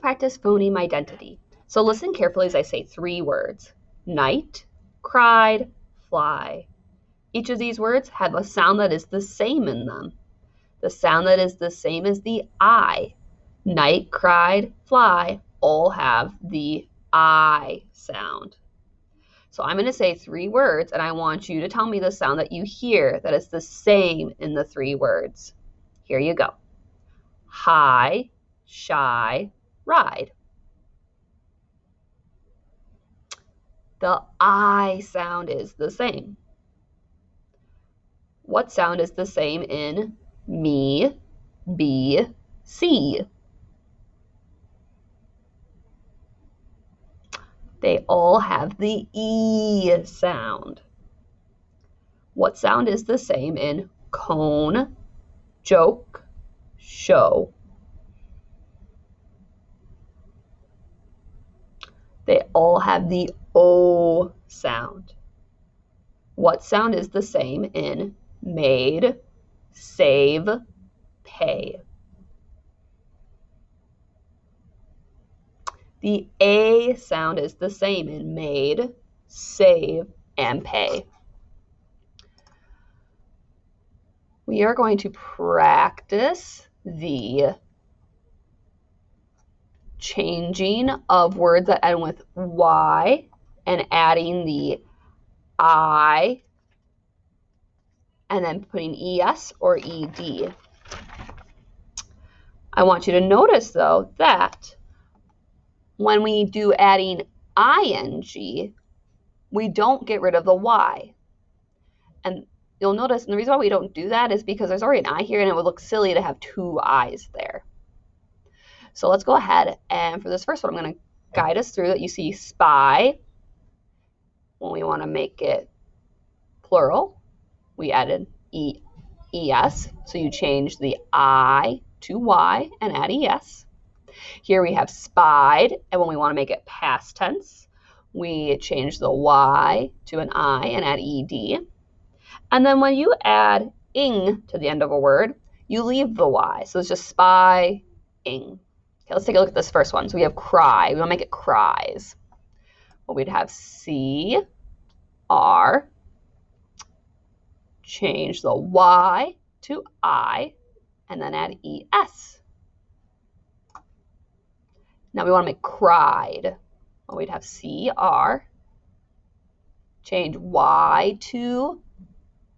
Practice phoneme identity. So listen carefully as I say 3 words. Night, cried, fly. Each of these words have a sound that is the same in them. The sound that is the same as the I. Night, cried, fly all have the I sound. So I'm going to say 3 words, and I want you to tell me the sound that you hear that is the same in the 3 words. Here you go. High, shy, ride. The I sound is the same. What sound is the same in me, be, see? They all have the E sound. What sound is the same in cone, joke, show? They all have the O sound. What sound is the same in made, save, pay? The A sound is the same in made, save, and pay. We are going to practice the changing of words that end with Y and adding the I and then putting ES or ED. I want you to notice, though, that when we do adding ING, we don't get rid of the Y. And you'll notice, and the reason why we don't do that is because there's already an I here, and it would look silly to have 2 I's there. So let's go ahead, and for this first one, I'm going to guide us through that. You see spy. When we want to make it plural, we added ES. So you change the I to Y and add ES. Here we have spied, and when we want to make it past tense, we change the Y to an I and add ED. And then when you add ing to the end of a word, you leave the Y. So it's just spy, ing. Okay, let's take a look at this first one. So we have cry. We want to make it cries. Well, we'd have C, R, change the Y to I, and then add ES. Now we want to make cried. Well, we'd have CR, change Y to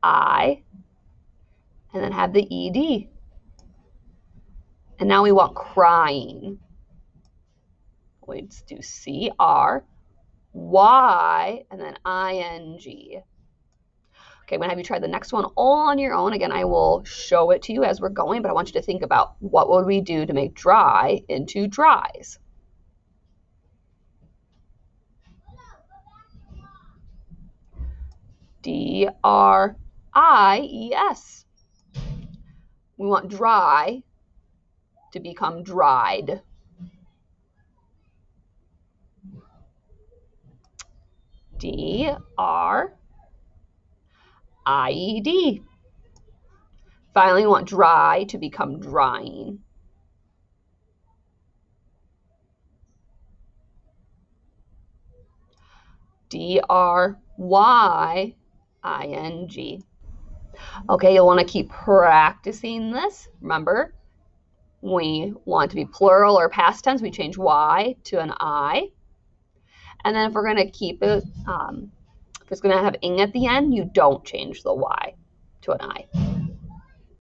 I, and then have the ED. And now we want crying. We'd do CR, Y, and then ING. Okay, I'm going to have you try the next one all on your own. Again, I will show it to you as we're going, but I want you to think about what would we do to make dry into dries. DRIES. We want dry to become dried. DRIED. Finally, we want dry to become drying. DRYING. Okay, you'll want to keep practicing this. Remember, we want it to be plural or past tense. We change Y to an I. And then if we're going to keep it, if it's going to have ing at the end, you don't change the Y to an I.